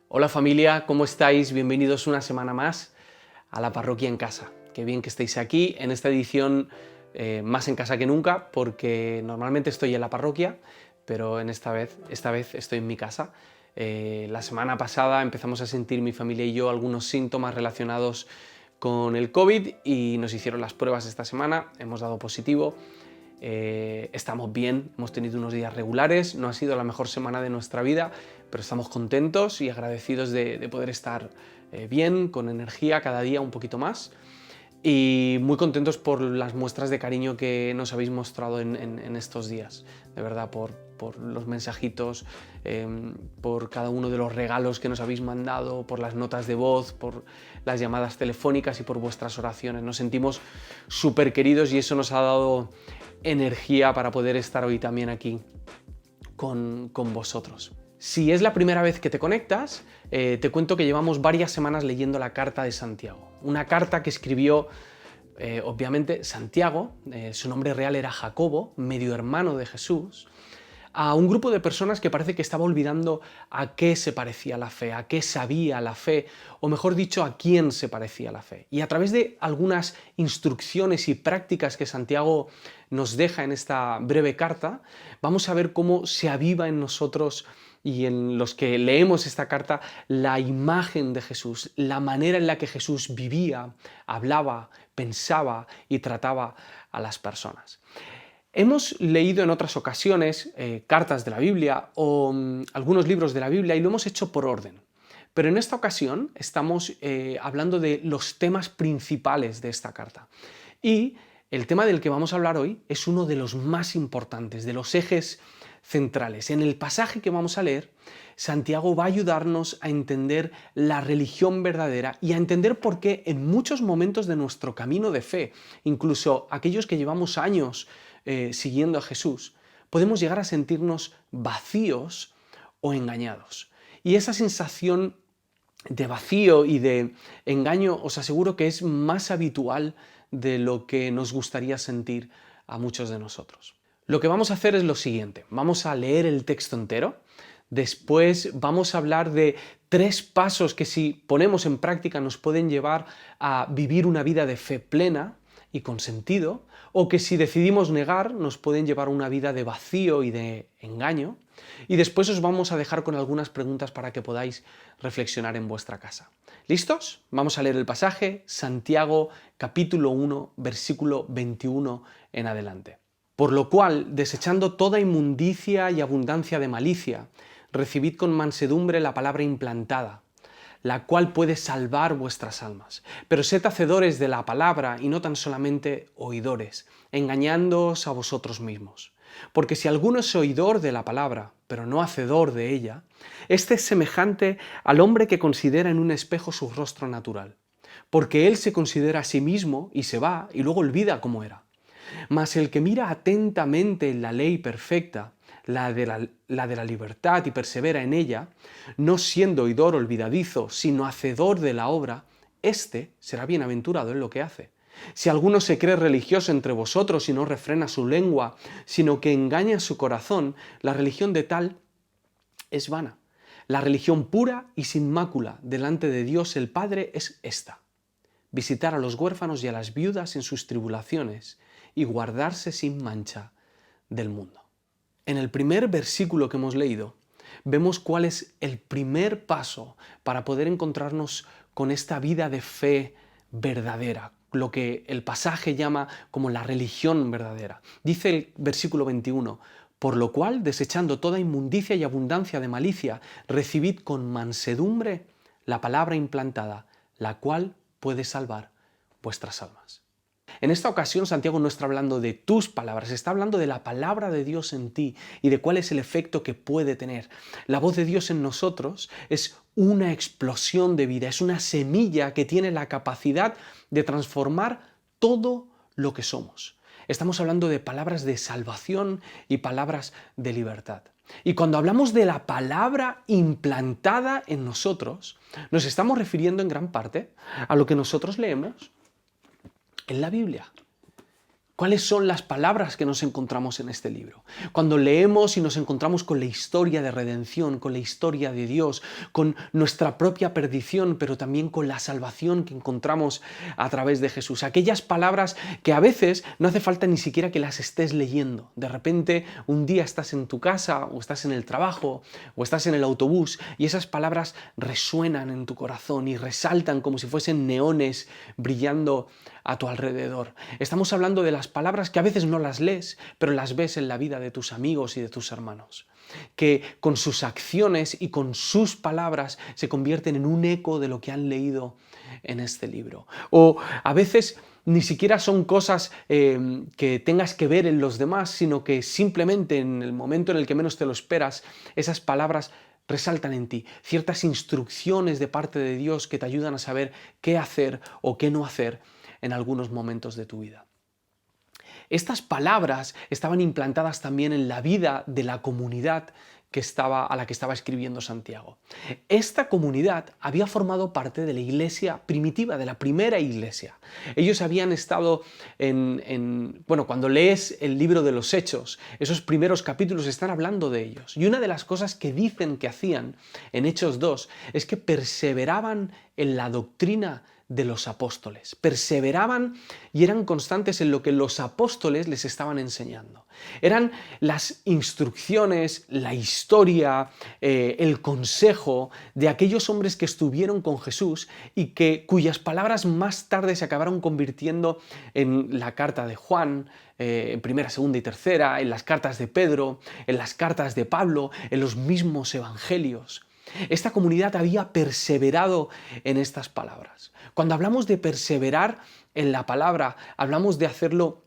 Hola familia, ¿cómo estáis? Bienvenidos una semana más a la Parroquia en Casa. Qué bien que estéis aquí en esta edición más en casa que nunca, porque normalmente estoy en la parroquia, pero esta vez estoy en mi casa. La semana pasada empezamos a sentir mi familia y yo algunos síntomas relacionados con el COVID y nos hicieron las pruebas esta semana, hemos dado positivo. Estamos bien, hemos tenido unos días regulares, no ha sido la mejor semana de nuestra vida, pero estamos contentos y agradecidos de poder estar bien, con energía cada día un poquito más y muy contentos por las muestras de cariño que nos habéis mostrado en estos días, de verdad, por los mensajitos, por cada uno de los regalos que nos habéis mandado, por las notas de voz, por las llamadas telefónicas y por vuestras oraciones. Nos sentimos súper queridos y eso nos ha dado energía para poder estar hoy también aquí con vosotros. Si es la primera vez que te conectas, te cuento que llevamos varias semanas leyendo la carta de Santiago. Una carta que escribió, obviamente, Santiago, su nombre real era Jacobo, medio hermano de Jesús, a un grupo de personas que parece que estaba olvidando a qué se parecía la fe, a qué sabía la fe, o mejor dicho, a quién se parecía la fe. Y a través de algunas instrucciones y prácticas que Santiago nos deja en esta breve carta, vamos a ver cómo se aviva en nosotros y en los que leemos esta carta la imagen de Jesús, la manera en la que Jesús vivía, hablaba, pensaba y trataba a las personas. Hemos leído en otras ocasiones cartas de la Biblia o algunos libros de la Biblia y lo hemos hecho por orden. Pero en esta ocasión estamos hablando de los temas principales de esta carta. Y el tema del que vamos a hablar hoy es uno de los más importantes, de los ejes centrales. En el pasaje que vamos a leer, Santiago va a ayudarnos a entender la religión verdadera y a entender por qué en muchos momentos de nuestro camino de fe, incluso aquellos que llevamos años siguiendo a Jesús, podemos llegar a sentirnos vacíos o engañados. Y esa sensación de vacío y de engaño os aseguro que es más habitual de lo que nos gustaría sentir a muchos de nosotros. Lo que vamos a hacer es lo siguiente, vamos a leer el texto entero, después vamos a hablar de 3 pasos que si ponemos en práctica nos pueden llevar a vivir una vida de fe plena y con sentido, o que si decidimos negar nos pueden llevar a una vida de vacío y de engaño. Y después os vamos a dejar con algunas preguntas para que podáis reflexionar en vuestra casa. ¿Listos? Vamos a leer el pasaje, Santiago capítulo 1, versículo 21 en adelante. Por lo cual, desechando toda inmundicia y abundancia de malicia, recibid con mansedumbre la palabra implantada, la cual puede salvar vuestras almas. Pero sed hacedores de la palabra y no tan solamente oidores, engañándoos a vosotros mismos. Porque si alguno es oidor de la palabra, pero no hacedor de ella, este es semejante al hombre que considera en un espejo su rostro natural. Porque él se considera a sí mismo y se va y luego olvida cómo era. Mas el que mira atentamente en la ley perfecta, la de la libertad y persevera en ella, no siendo oidor olvidadizo, sino hacedor de la obra, éste será bienaventurado en lo que hace. Si alguno se cree religioso entre vosotros y no refrena su lengua, sino que engaña su corazón, la religión de tal es vana. La religión pura y sin mácula delante de Dios el Padre es esta: visitar a los huérfanos y a las viudas en sus tribulaciones y guardarse sin mancha del mundo. En el primer versículo que hemos leído, vemos cuál es el primer paso para poder encontrarnos con esta vida de fe verdadera, lo que el pasaje llama como la religión verdadera. Dice el versículo 21, por lo cual, desechando toda inmundicia y abundancia de malicia, recibid con mansedumbre la palabra implantada, la cual puede salvar vuestras almas. En esta ocasión Santiago no está hablando de tus palabras, está hablando de la palabra de Dios en ti y de cuál es el efecto que puede tener. La voz de Dios en nosotros es una explosión de vida, es una semilla que tiene la capacidad de transformar todo lo que somos. Estamos hablando de palabras de salvación y palabras de libertad. Y cuando hablamos de la palabra implantada en nosotros, nos estamos refiriendo en gran parte a lo que nosotros leemos en la Biblia. ¿Cuáles son las palabras que nos encontramos en este libro? Cuando leemos y nos encontramos con la historia de redención, con la historia de Dios, con nuestra propia perdición, pero también con la salvación que encontramos a través de Jesús. Aquellas palabras que a veces no hace falta ni siquiera que las estés leyendo. De repente, un día estás en tu casa, o estás en el trabajo, o estás en el autobús, y esas palabras resuenan en tu corazón y resaltan como si fuesen neones brillando a tu alrededor. Estamos hablando de las palabras que a veces no las lees, pero las ves en la vida de tus amigos y de tus hermanos, que con sus acciones y con sus palabras se convierten en un eco de lo que han leído en este libro. O a veces ni siquiera son cosas que tengas que ver en los demás, sino que simplemente en el momento en el que menos te lo esperas, esas palabras resaltan en ti ciertas instrucciones de parte de Dios que te ayudan a saber qué hacer o qué no hacer en algunos momentos de tu vida. Estas palabras estaban implantadas también en la vida de la comunidad a la que estaba escribiendo Santiago. Esta comunidad había formado parte de la iglesia primitiva, de la primera iglesia. Ellos habían estado bueno, cuando lees el libro de los Hechos, esos primeros capítulos están hablando de ellos. Y una de las cosas que dicen que hacían en Hechos 2 es que perseveraban en la doctrina de los apóstoles. Perseveraban y eran constantes en lo que los apóstoles les estaban enseñando. Eran las instrucciones, la historia, el consejo de aquellos hombres que estuvieron con Jesús y cuyas palabras más tarde se acabaron convirtiendo en la carta de Juan, en primera, segunda y tercera, en las cartas de Pedro, en las cartas de Pablo, en los mismos evangelios. Esta comunidad había perseverado en estas palabras. Cuando hablamos de perseverar en la palabra, hablamos de hacerlo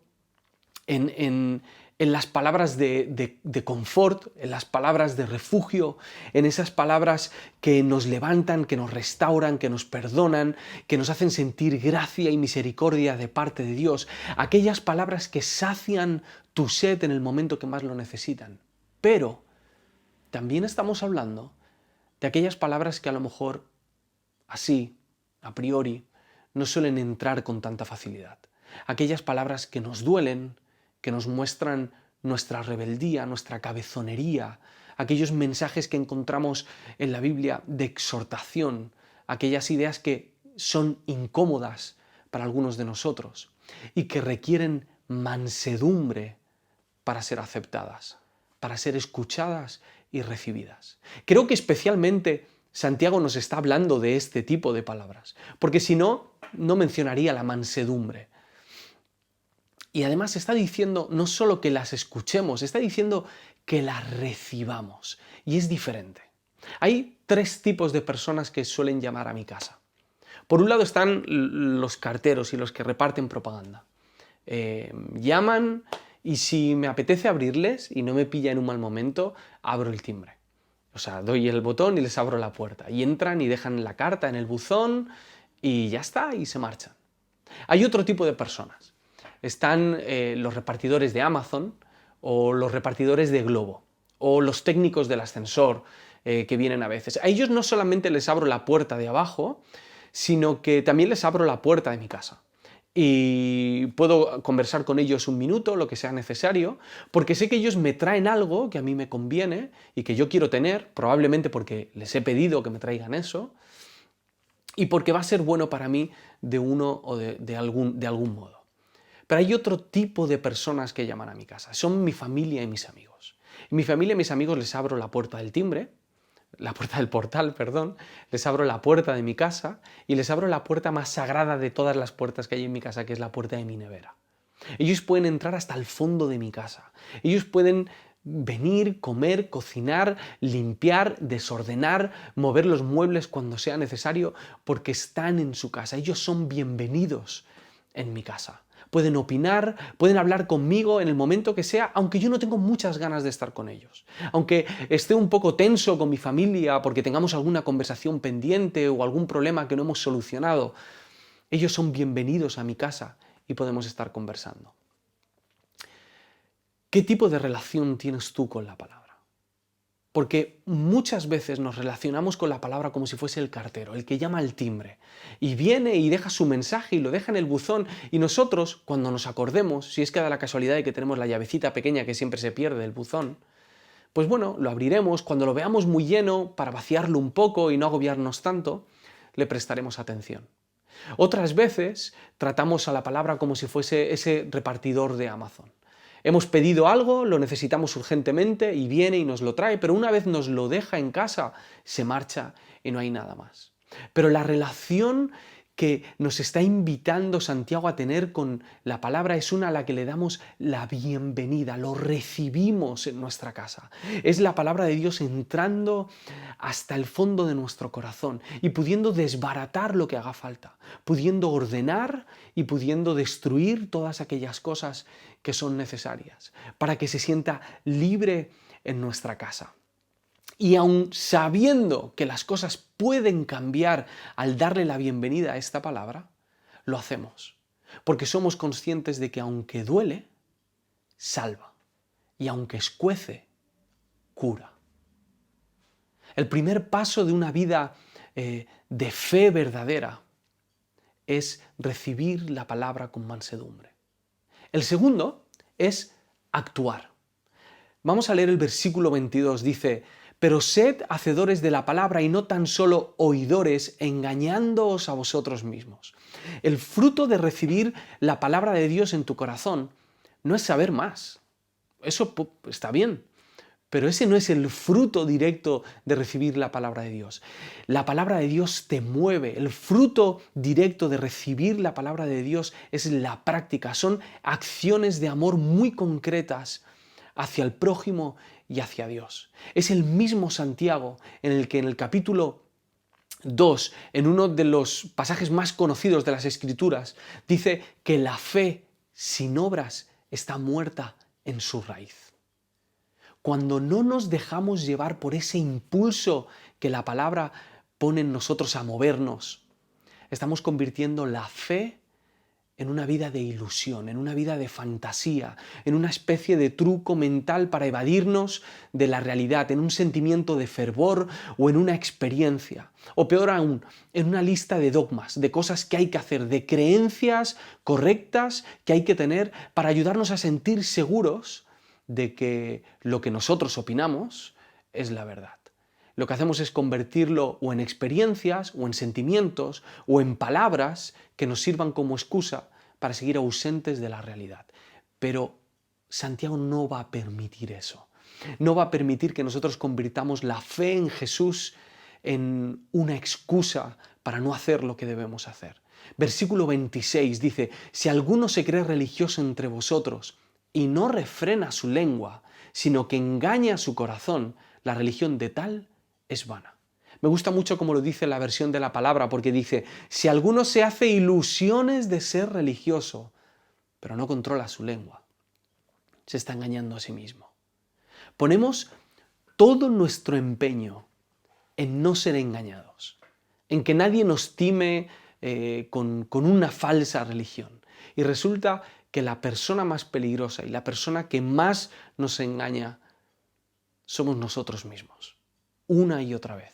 en las palabras de confort, en las palabras de refugio, en esas palabras que nos levantan, que nos restauran, que nos perdonan, que nos hacen sentir gracia y misericordia de parte de Dios. Aquellas palabras que sacian tu sed en el momento que más lo necesitan. Pero también estamos hablando de aquellas palabras que a lo mejor así, a priori, no suelen entrar con tanta facilidad. Aquellas palabras que nos duelen, que nos muestran nuestra rebeldía, nuestra cabezonería, aquellos mensajes que encontramos en la Biblia de exhortación, aquellas ideas que son incómodas para algunos de nosotros y que requieren mansedumbre para ser aceptadas, para ser escuchadas y recibidas. Creo que especialmente Santiago nos está hablando de este tipo de palabras, porque si no, no mencionaría la mansedumbre. Y además está diciendo no solo que las escuchemos, está diciendo que las recibamos. Y es diferente. Hay tres tipos de personas que suelen llamar a mi casa. Por un lado están los carteros y los que reparten propaganda. Llaman y si me apetece abrirles y no me pilla en un mal momento, abro el timbre. O sea, doy el botón y les abro la puerta. Y entran y dejan la carta en el buzón y ya está, y se marchan. Hay otro tipo de personas. Están los repartidores de Amazon o los repartidores de Globo o los técnicos del ascensor que vienen a veces. A ellos no solamente les abro la puerta de abajo, sino que también les abro la puerta de mi casa. Y puedo conversar con ellos un minuto, lo que sea necesario, porque sé que ellos me traen algo que a mí me conviene y que yo quiero tener, probablemente porque les he pedido que me traigan eso, y porque va a ser bueno para mí de uno o de algún modo. Pero hay otro tipo de personas que llaman a mi casa, son mi familia y mis amigos. En mi familia y mis amigos les abro la puerta del timbre, la puerta del portal, perdón, les abro la puerta de mi casa y les abro la puerta más sagrada de todas las puertas que hay en mi casa, que es la puerta de mi nevera. Ellos pueden entrar hasta el fondo de mi casa. Ellos pueden venir, comer, cocinar, limpiar, desordenar, mover los muebles cuando sea necesario, porque están en su casa. Ellos son bienvenidos en mi casa. Pueden opinar, pueden hablar conmigo en el momento que sea, aunque yo no tengo muchas ganas de estar con ellos. Aunque esté un poco tenso con mi familia porque tengamos alguna conversación pendiente o algún problema que no hemos solucionado, ellos son bienvenidos a mi casa y podemos estar conversando. ¿Qué tipo de relación tienes tú con la palabra? Porque muchas veces nos relacionamos con la palabra como si fuese el cartero, el que llama al timbre, y viene y deja su mensaje y lo deja en el buzón, y nosotros, cuando nos acordemos, si es que da la casualidad de que tenemos la llavecita pequeña que siempre se pierde del buzón, pues bueno, lo abriremos, cuando lo veamos muy lleno, para vaciarlo un poco y no agobiarnos tanto, le prestaremos atención. Otras veces tratamos a la palabra como si fuese ese repartidor de Amazon. Hemos pedido algo, lo necesitamos urgentemente y viene y nos lo trae, pero una vez nos lo deja en casa, se marcha y no hay nada más. Pero la relación que nos está invitando Santiago a tener con la palabra es una a la que le damos la bienvenida, lo recibimos en nuestra casa. Es la palabra de Dios entrando hasta el fondo de nuestro corazón y pudiendo desbaratar lo que haga falta, pudiendo ordenar y pudiendo destruir todas aquellas cosas que son necesarias para que se sienta libre en nuestra casa. Y aun sabiendo que las cosas pueden cambiar al darle la bienvenida a esta palabra, lo hacemos. Porque somos conscientes de que aunque duele, salva. Y aunque escuece, cura. El primer paso de una vida de fe verdadera es recibir la palabra con mansedumbre. El segundo es actuar. Vamos a leer el versículo 22, dice: pero sed hacedores de la palabra y no tan solo oidores, engañándoos a vosotros mismos. El fruto de recibir la palabra de Dios en tu corazón no es saber más. Eso está bien, pero ese no es el fruto directo de recibir la palabra de Dios. La palabra de Dios te mueve. El fruto directo de recibir la palabra de Dios es la práctica. Son acciones de amor muy concretas hacia el prójimo y hacia Dios. Es el mismo Santiago en el que en el capítulo 2, en uno de los pasajes más conocidos de las Escrituras, dice que la fe sin obras está muerta en su raíz. Cuando no nos dejamos llevar por ese impulso que la palabra pone en nosotros a movernos, estamos convirtiendo la fe en una vida de ilusión, en una vida de fantasía, en una especie de truco mental para evadirnos de la realidad, en un sentimiento de fervor o en una experiencia. O peor aún, en una lista de dogmas, de cosas que hay que hacer, de creencias correctas que hay que tener para ayudarnos a sentir seguros de que lo que nosotros opinamos es la verdad. Lo que hacemos es convertirlo o en experiencias, o en sentimientos, o en palabras que nos sirvan como excusa para seguir ausentes de la realidad. Pero Santiago no va a permitir eso. No va a permitir que nosotros convirtamos la fe en Jesús en una excusa para no hacer lo que debemos hacer. Versículo 26 dice: si alguno se cree religioso entre vosotros y no refrena su lengua, sino que engaña su corazón, la religión de tal es vana. Me gusta mucho como lo dice la versión de la palabra, porque dice: si alguno se hace ilusiones de ser religioso, pero no controla su lengua, se está engañando a sí mismo. Ponemos todo nuestro empeño en no ser engañados, en que nadie nos time con una falsa religión. Y resulta que la persona más peligrosa y la persona que más nos engaña somos nosotros mismos, una y otra vez.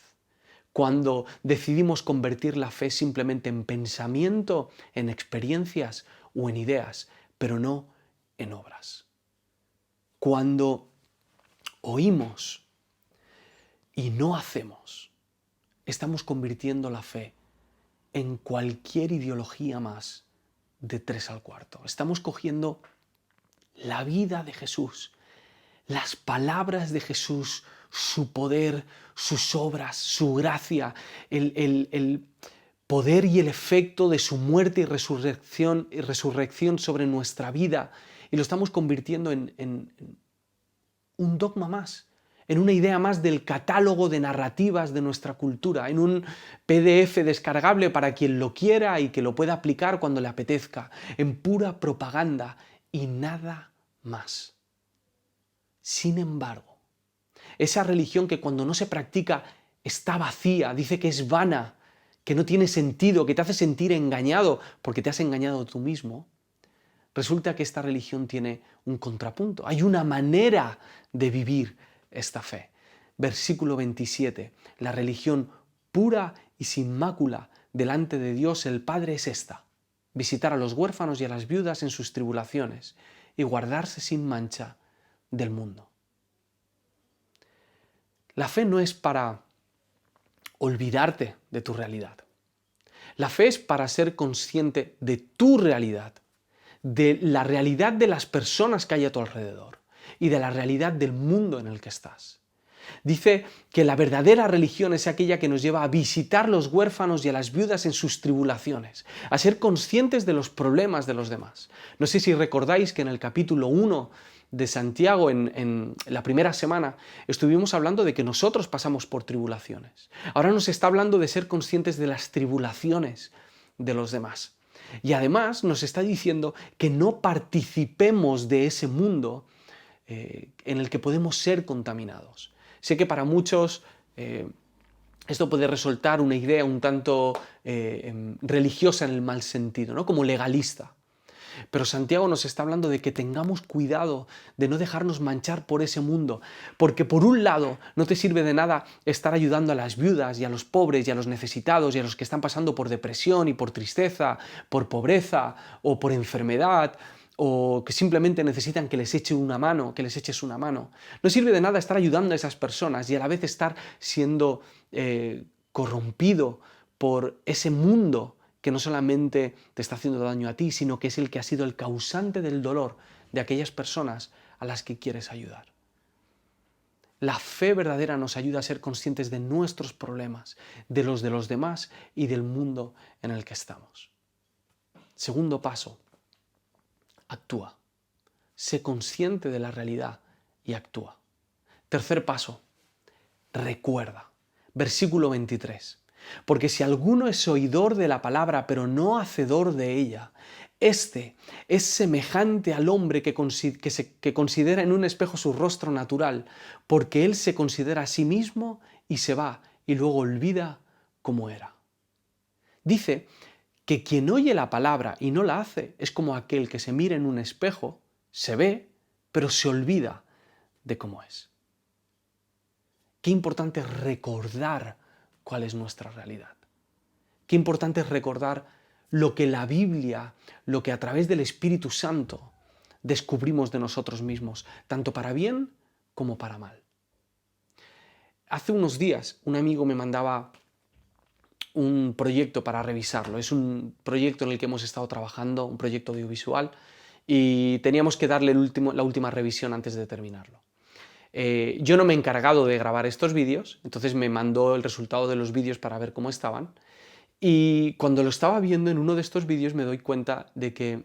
Cuando decidimos convertir la fe simplemente en pensamiento, en experiencias o en ideas, pero no en obras. Cuando oímos y no hacemos, estamos convirtiendo la fe en cualquier ideología más de 3 al cuarto. Estamos cogiendo la vida de Jesús, las palabras de Jesús, su poder, sus obras, su gracia, el poder y el efecto de su muerte y resurrección sobre nuestra vida, y lo estamos convirtiendo en un dogma más, en una idea más del catálogo de narrativas de nuestra cultura, en un PDF descargable para quien lo quiera y que lo pueda aplicar cuando le apetezca, en pura propaganda y nada más. Sin embargo, esa religión que cuando no se practica está vacía, dice que es vana, que no tiene sentido, que te hace sentir engañado porque te has engañado tú mismo, resulta que esta religión tiene un contrapunto. Hay una manera de vivir esta fe. Versículo 27. La religión pura y sin mácula delante de Dios el Padre es esta: visitar a los huérfanos y a las viudas en sus tribulaciones y guardarse sin mancha del mundo. La fe no es para olvidarte de tu realidad. La fe es para ser consciente de tu realidad, de la realidad de las personas que hay a tu alrededor y de la realidad del mundo en el que estás. Dice que la verdadera religión es aquella que nos lleva a visitar los huérfanos y a las viudas en sus tribulaciones, a ser conscientes de los problemas de los demás. No sé si recordáis que en el capítulo 1 de Santiago, en la primera semana, estuvimos hablando de que nosotros pasamos por tribulaciones. Ahora nos está hablando de ser conscientes de las tribulaciones de los demás. Y además nos está diciendo que no participemos de ese mundo en el que podemos ser contaminados. Sé que para muchos esto puede resultar una idea un tanto religiosa en el mal sentido, ¿no? Como legalista. Pero Santiago nos está hablando de que tengamos cuidado de no dejarnos manchar por ese mundo, porque por un lado no te sirve de nada estar ayudando a las viudas y a los pobres y a los necesitados y a los que están pasando por depresión y por tristeza, por pobreza o por enfermedad, o que simplemente necesitan que les eche una mano, que les eches una mano. No sirve de nada estar ayudando a esas personas y a la vez estar siendo corrompido por ese mundo que no solamente te está haciendo daño a ti, sino que es el que ha sido el causante del dolor de aquellas personas a las que quieres ayudar. La fe verdadera nos ayuda a ser conscientes de nuestros problemas, de los demás y del mundo en el que estamos. Segundo paso, actúa. Sé consciente de la realidad y actúa. Tercer paso, recuerda. Versículo 23. Porque si alguno es oidor de la palabra, pero no hacedor de ella, este es semejante al hombre que considera en un espejo su rostro natural, porque él se considera a sí mismo y se va, y luego olvida cómo era. Dice que quien oye la palabra y no la hace es como aquel que se mira en un espejo, se ve, pero se olvida de cómo es. Qué importante es recordar cuál es nuestra realidad. Qué importante es recordar lo que la Biblia, lo que a través del Espíritu Santo descubrimos de nosotros mismos, tanto para bien como para mal. Hace unos días un amigo me mandaba un proyecto para revisarlo. Es un proyecto en el que hemos estado trabajando, un proyecto audiovisual, y teníamos que darle la última revisión antes de terminarlo. Yo no me he encargado de grabar estos vídeos, entonces me mandó el resultado de los vídeos para ver cómo estaban. Y cuando lo estaba viendo en uno de estos vídeos me doy cuenta de que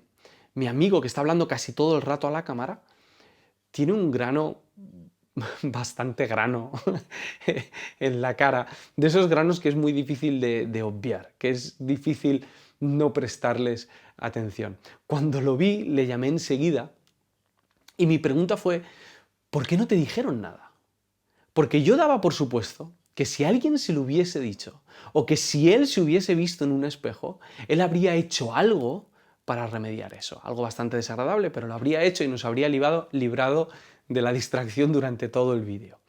mi amigo, que está hablando casi todo el rato a la cámara, tiene un grano, bastante grano, en la cara. De esos granos que es muy difícil de obviar, que es difícil no prestarles atención. Cuando lo vi, le llamé enseguida y mi pregunta fue: ¿por qué no te dijeron nada? Porque yo daba por supuesto que si alguien se lo hubiese dicho, o que si él se hubiese visto en un espejo, él habría hecho algo para remediar eso. Algo bastante desagradable, pero lo habría hecho y nos habría librado de la distracción durante todo el vídeo.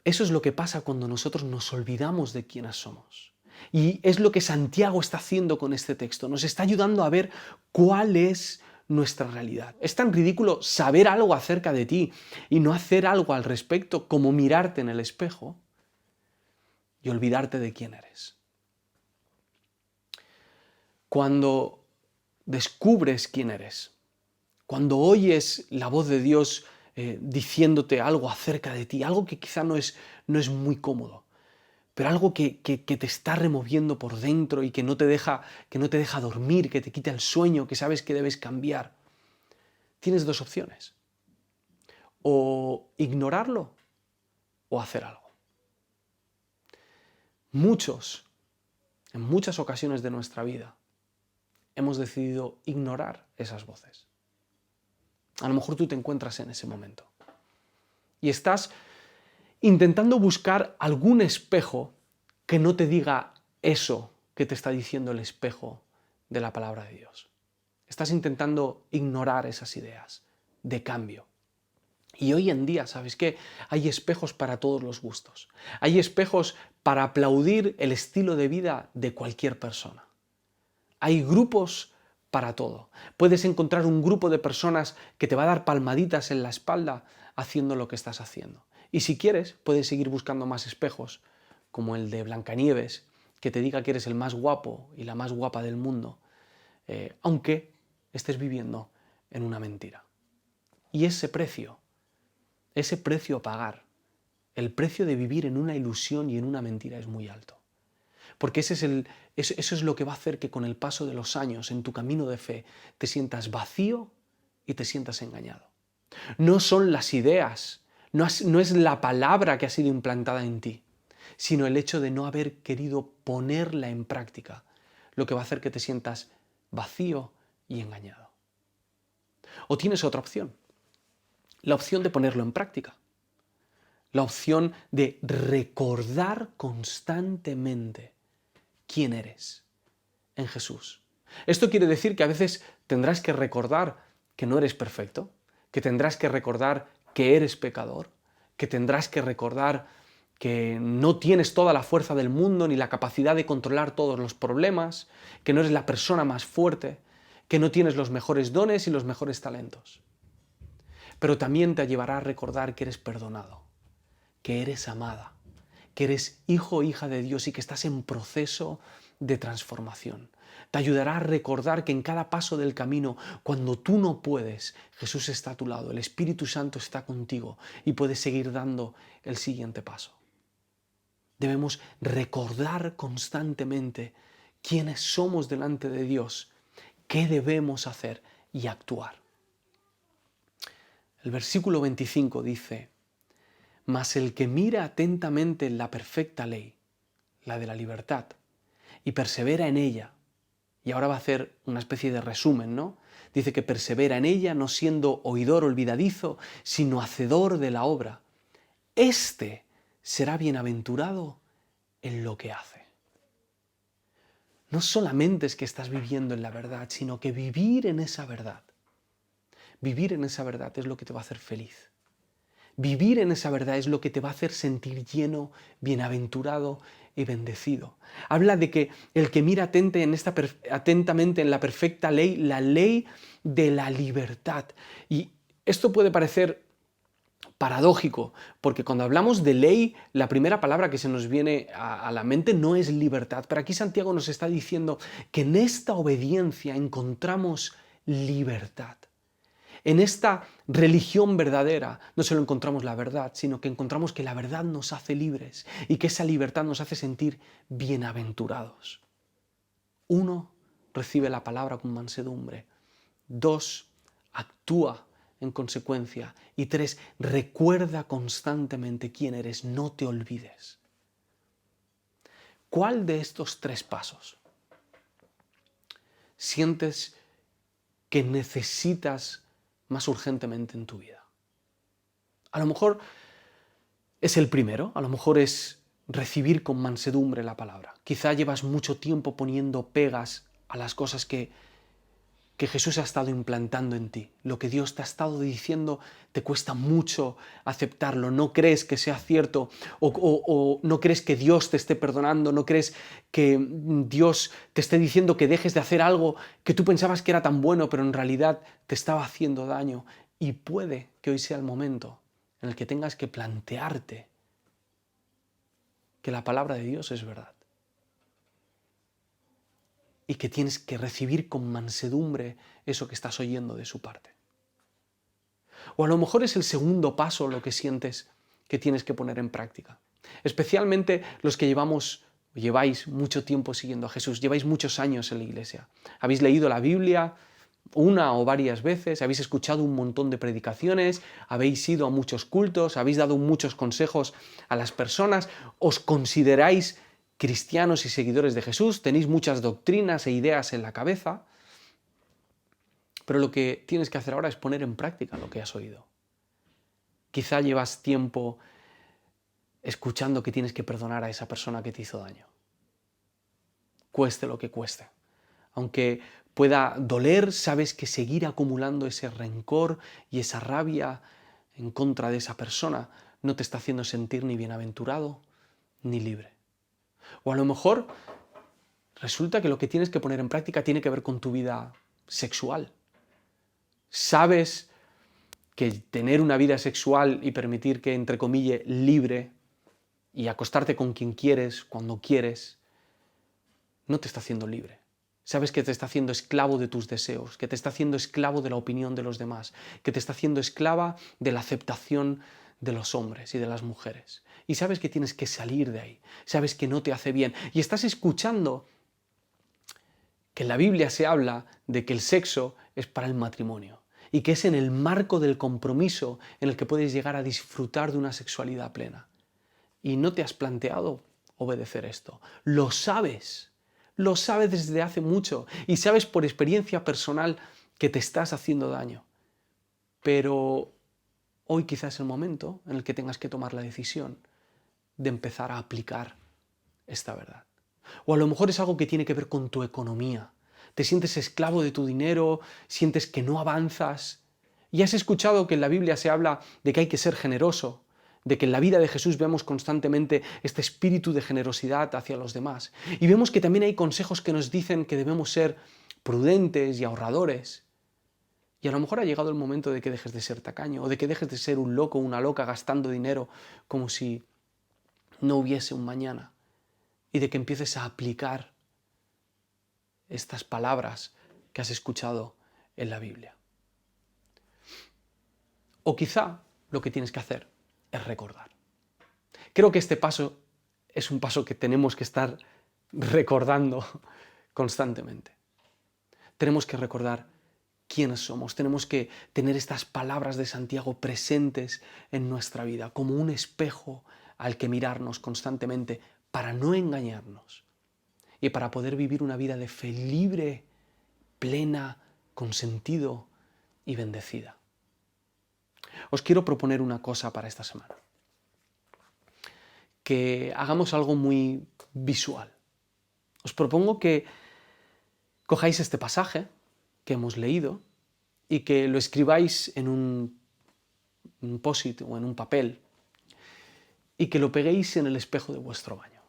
Eso es lo que pasa cuando nosotros nos olvidamos de quiénes somos. Y es lo que Santiago está haciendo con este texto. Nos está ayudando a ver cuál es nuestra realidad. Es tan ridículo saber algo acerca de ti y no hacer algo al respecto, como mirarte en el espejo y olvidarte de quién eres. Cuando descubres quién eres, cuando oyes la voz de Dios diciéndote algo acerca de ti, algo que quizá no es muy cómodo, pero algo que te está removiendo por dentro y que no te deja dormir, que te quita el sueño, que sabes que debes cambiar, tienes dos opciones: o ignorarlo o hacer algo. Muchos, en muchas ocasiones de nuestra vida, hemos decidido ignorar esas voces. A lo mejor tú te encuentras en ese momento y estás intentando buscar algún espejo que no te diga eso que te está diciendo el espejo de la palabra de Dios. Estás intentando ignorar esas ideas de cambio. Y hoy en día, ¿sabes qué? Hay espejos para todos los gustos. Hay espejos para aplaudir el estilo de vida de cualquier persona. Hay grupos para todo. Puedes encontrar un grupo de personas que te va a dar palmaditas en la espalda haciendo lo que estás haciendo. Y si quieres, puedes seguir buscando más espejos, como el de Blancanieves, que te diga que eres el más guapo y la más guapa del mundo, aunque estés viviendo en una mentira. Y ese precio a pagar, el precio de vivir en una ilusión y en una mentira es muy alto. Porque eso es lo que va a hacer que con el paso de los años en tu camino de fe te sientas vacío y te sientas engañado. No son las ideas, no es la palabra que ha sido implantada en ti, sino el hecho de no haber querido ponerla en práctica, lo que va a hacer que te sientas vacío y engañado. O tienes otra opción, la opción de ponerlo en práctica, la opción de recordar constantemente quién eres en Jesús. Esto quiere decir que a veces tendrás que recordar que no eres perfecto, que tendrás que recordar que eres pecador, que tendrás que recordar que no tienes toda la fuerza del mundo ni la capacidad de controlar todos los problemas, que no eres la persona más fuerte, que no tienes los mejores dones y los mejores talentos. Pero también te llevará a recordar que eres perdonado, que eres amada, que eres hijo o hija de Dios y que estás en proceso de transformación. Te ayudará a recordar que en cada paso del camino, cuando tú no puedes, Jesús está a tu lado, el Espíritu Santo está contigo y puedes seguir dando el siguiente paso. Debemos recordar constantemente quiénes somos delante de Dios, qué debemos hacer y actuar. El versículo 25 dice: mas el que mira atentamente en la perfecta ley, la de la libertad, y persevera en ella, y ahora va a hacer una especie de resumen, ¿no? Dice que persevera en ella, no siendo oidor olvidadizo, sino hacedor de la obra. Este será bienaventurado en lo que hace. No solamente es que estás viviendo en la verdad, sino que vivir en esa verdad es lo que te va a hacer feliz. Vivir en esa verdad es lo que te va a hacer sentir lleno, bienaventurado y bendecido. Habla de que el que mira atentamente en la perfecta ley, la ley de la libertad. Y esto puede parecer paradójico, porque cuando hablamos de ley, la primera palabra que se nos viene a la mente no es libertad, pero aquí Santiago nos está diciendo que en esta obediencia encontramos libertad. En esta religión verdadera no solo encontramos la verdad, sino que encontramos que la verdad nos hace libres y que esa libertad nos hace sentir bienaventurados. 1, recibe la palabra con mansedumbre. 2, actúa en consecuencia. Y 3, recuerda constantemente quién eres, no te olvides. ¿Cuál de estos 3 pasos sientes que necesitas más urgentemente en tu vida? A lo mejor es el primero, a lo mejor es recibir con mansedumbre la palabra. Quizá llevas mucho tiempo poniendo pegas a las cosas que Jesús ha estado implantando en ti. Lo que Dios te ha estado diciendo te cuesta mucho aceptarlo, no crees que sea cierto o no crees que Dios te esté perdonando, no crees que Dios te esté diciendo que dejes de hacer algo que tú pensabas que era tan bueno, pero en realidad te estaba haciendo daño. Y puede que hoy sea el momento en el que tengas que plantearte que la palabra de Dios es verdad y que tienes que recibir con mansedumbre eso que estás oyendo de su parte. O a lo mejor es el segundo paso lo que sientes que tienes que poner en práctica. Especialmente los que lleváis mucho tiempo siguiendo a Jesús, lleváis muchos años en la iglesia. Habéis leído la Biblia una o varias veces, habéis escuchado un montón de predicaciones, habéis ido a muchos cultos, habéis dado muchos consejos a las personas, os consideráis cristianos y seguidores de Jesús, tenéis muchas doctrinas e ideas en la cabeza, pero lo que tienes que hacer ahora es poner en práctica lo que has oído. Quizá llevas tiempo escuchando que tienes que perdonar a esa persona que te hizo daño. Cueste lo que cueste. Aunque pueda doler, sabes que seguir acumulando ese rencor y esa rabia en contra de esa persona no te está haciendo sentir ni bienaventurado ni libre. O a lo mejor resulta que lo que tienes que poner en práctica tiene que ver con tu vida sexual. Sabes que tener una vida sexual y permitir que, entre comillas, libre y acostarte con quien quieres, cuando quieres, no te está haciendo libre. Sabes que te está haciendo esclavo de tus deseos, que te está haciendo esclavo de la opinión de los demás, que te está haciendo esclava de la aceptación de los hombres y de las mujeres. Y sabes que tienes que salir de ahí, sabes que no te hace bien. Y estás escuchando que en la Biblia se habla de que el sexo es para el matrimonio y que es en el marco del compromiso en el que puedes llegar a disfrutar de una sexualidad plena. Y no te has planteado obedecer esto. Lo sabes desde hace mucho y sabes por experiencia personal que te estás haciendo daño. Pero hoy quizás es el momento en el que tengas que tomar la decisión de empezar a aplicar esta verdad. O a lo mejor es algo que tiene que ver con tu economía. Te sientes esclavo de tu dinero, sientes que no avanzas. Y has escuchado que en la Biblia se habla de que hay que ser generoso, de que en la vida de Jesús vemos constantemente este espíritu de generosidad hacia los demás. Y vemos que también hay consejos que nos dicen que debemos ser prudentes y ahorradores. Y a lo mejor ha llegado el momento de que dejes de ser tacaño o de que dejes de ser un loco o una loca gastando dinero como si no hubiese un mañana. Y de que empieces a aplicar estas palabras que has escuchado en la Biblia. O quizá lo que tienes que hacer es recordar. Creo que este paso es un paso que tenemos que estar recordando constantemente. Tenemos que recordar quiénes somos, tenemos que tener estas palabras de Santiago presentes en nuestra vida, como un espejo al que mirarnos constantemente para no engañarnos y para poder vivir una vida de fe libre, plena, con sentido y bendecida. Os quiero proponer una cosa para esta semana. Que hagamos algo muy visual. Os propongo que cojáis este pasaje que hemos leído y que lo escribáis en un post-it o en un papel y que lo peguéis en el espejo de vuestro baño.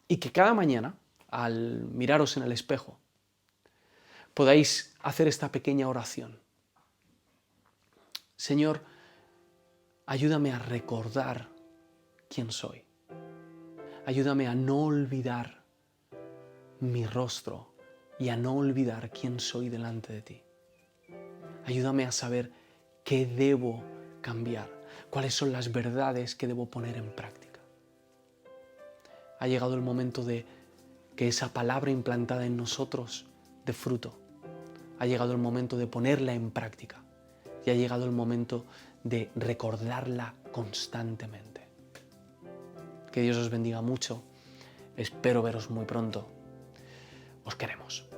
Y que cada mañana, al miraros en el espejo, podáis hacer esta pequeña oración. Señor, ayúdame a recordar quién soy. Ayúdame a no olvidar mi rostro y a no olvidar quién soy delante de ti. Ayúdame a saber qué debo cambiar, cuáles son las verdades que debo poner en práctica. Ha llegado el momento de que esa palabra implantada en nosotros dé fruto. Ha llegado el momento de ponerla en práctica y ha llegado el momento de recordarla constantemente. Que Dios os bendiga mucho. Espero veros muy pronto. Os queremos.